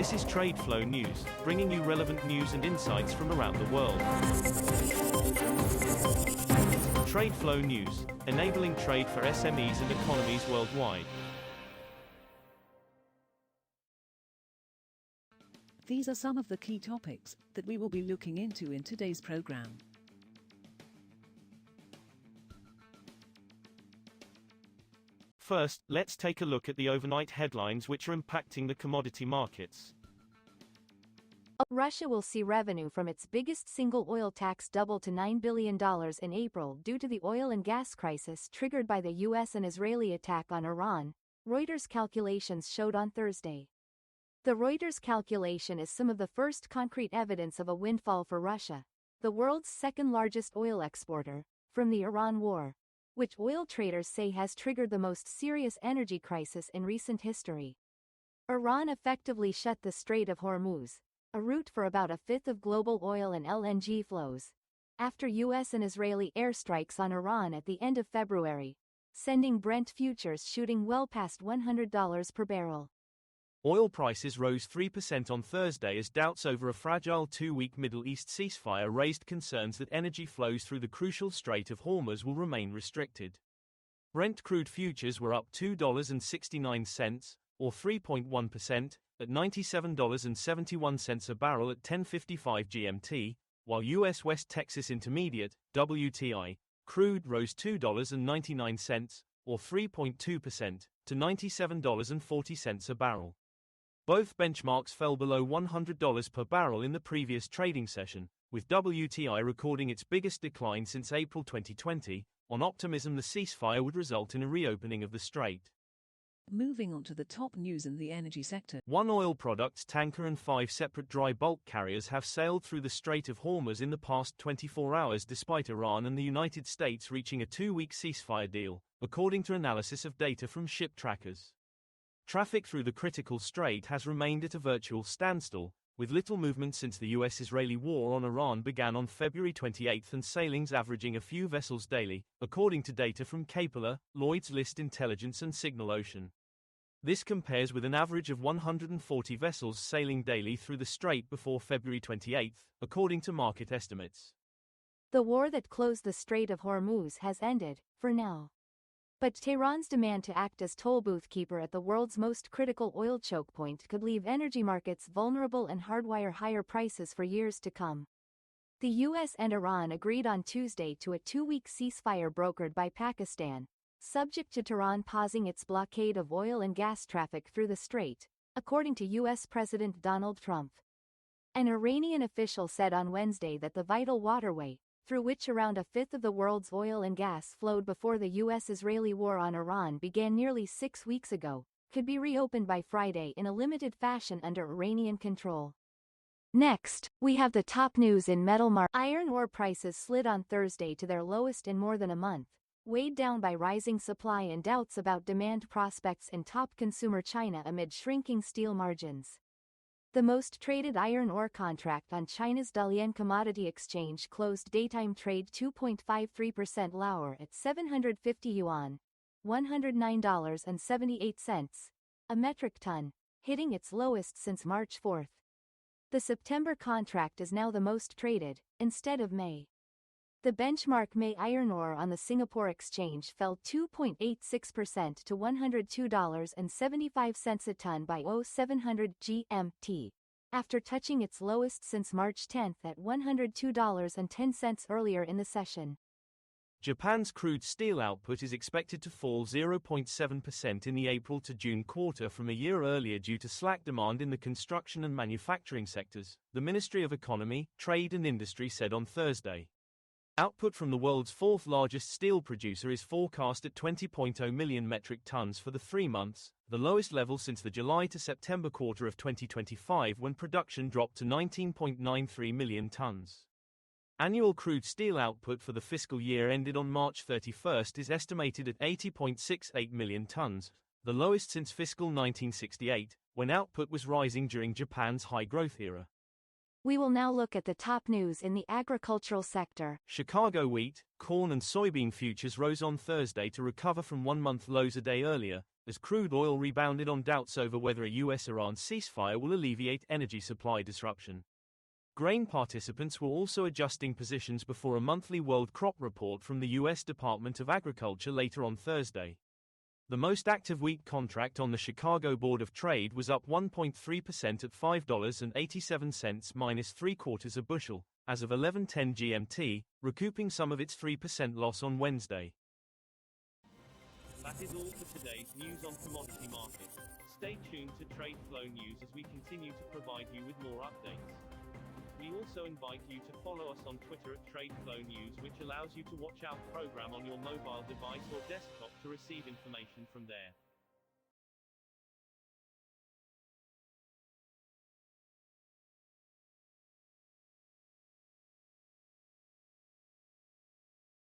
This is TradeFlow News, bringing you relevant news and insights from around the world. TradeFlow News, enabling trade for SMEs and economies worldwide. These are some of the key topics that we will be looking into in today's program. First, let's take a look at the overnight headlines which are impacting the commodity markets. Russia will see revenue from its biggest single oil tax double to $9 billion in April due to the oil and gas crisis triggered by the US and Israeli attack on Iran, Reuters calculations showed on Thursday. The Reuters calculation is some of the first concrete evidence of a windfall for Russia, the world's second-largest oil exporter, from the Iran war, which oil traders say has triggered the most serious energy crisis in recent history. Iran effectively shut the Strait of Hormuz, a route for about a fifth of global oil and LNG flows, after US and Israeli airstrikes on Iran at the end of February, sending Brent futures shooting well past $100 per barrel. Oil prices rose 3% on Thursday as doubts over a fragile two-week Middle East ceasefire raised concerns that energy flows through the crucial Strait of Hormuz will remain restricted. Brent crude futures were up $2.69, or 3.1%, at $97.71 a barrel at 10:55 GMT, while U.S. West Texas Intermediate, WTI, crude rose $2.99, or 3.2%, to $97.40 a barrel. Both benchmarks fell below $100 per barrel in the previous trading session, with WTI recording its biggest decline since April 2020, on optimism the ceasefire would result in a reopening of the strait. Moving on to the top news in the energy sector. One oil products tanker and 5 separate dry bulk carriers have sailed through the Strait of Hormuz in the past 24 hours despite Iran and the United States reaching a 2-week ceasefire deal, according to analysis of data from ship trackers. Traffic through the critical strait has remained at a virtual standstill, with little movement since the US-Israeli war on Iran began on February 28 and sailings averaging a few vessels daily, according to data from Capeller, Lloyd's List Intelligence and Signal Ocean. This compares with an average of 140 vessels sailing daily through the strait before February 28, according to market estimates. The war that closed the Strait of Hormuz has ended, for now. But Tehran's demand to act as toll booth keeper at the world's most critical oil choke point could leave energy markets vulnerable and hardwire higher prices for years to come. The US and Iran agreed on Tuesday to a 2-week ceasefire brokered by Pakistan, subject to Tehran pausing its blockade of oil and gas traffic through the strait, according to US President Donald Trump. An Iranian official said on Wednesday that the vital waterway, through which around a fifth of the world's oil and gas flowed before the US-Israeli war on Iran began nearly 6 weeks ago, could be reopened by Friday in a limited fashion under Iranian control. Next, we have the top news in metal markets. Iron ore prices slid on Thursday to their lowest in more than a month, weighed down by rising supply and doubts about demand prospects in top consumer China amid shrinking steel margins. The most traded iron ore contract on China's Dalian Commodity Exchange closed daytime trade 2.53% lower at 750 yuan, $109.78, a metric ton, hitting its lowest since March 4. The September contract is now the most traded, instead of May. The benchmark May iron ore on the Singapore Exchange fell 2.86% to $102.75 a ton by 0700 GMT, after touching its lowest since March 10 at $102.10 earlier in the session. Japan's crude steel output is expected to fall 0.7% in the April to June quarter from a year earlier due to slack demand in the construction and manufacturing sectors, the Ministry of Economy, Trade and Industry said on Thursday. Output from the world's fourth-largest steel producer is forecast at 20.0 million metric tons for the 3 months, the lowest level since the July to September quarter of 2025 when production dropped to 19.93 million tons. Annual crude steel output for the fiscal year ended on March 31 is estimated at 80.68 million tons, the lowest since fiscal 1968, when output was rising during Japan's high-growth era. We will now look at the top news in the agricultural sector. Chicago wheat, corn and soybean futures rose on Thursday to recover from one-month lows a day earlier, as crude oil rebounded on doubts over whether a US-Iran ceasefire will alleviate energy supply disruption. Grain participants were also adjusting positions before a monthly world crop report from the U.S. Department of Agriculture later on Thursday. The most active wheat contract on the Chicago Board of Trade was up 1.3% at $5.87 minus 3/4 a bushel, as of 11:10 GMT, recouping some of its 3% loss on Wednesday. That is all for today's news on commodity markets. Stay tuned to TradeFlow News as we continue to provide you with more updates. We also invite you to follow us on Twitter at TradeFlow News, which allows you to watch our program on your mobile device or desktop to receive information from there.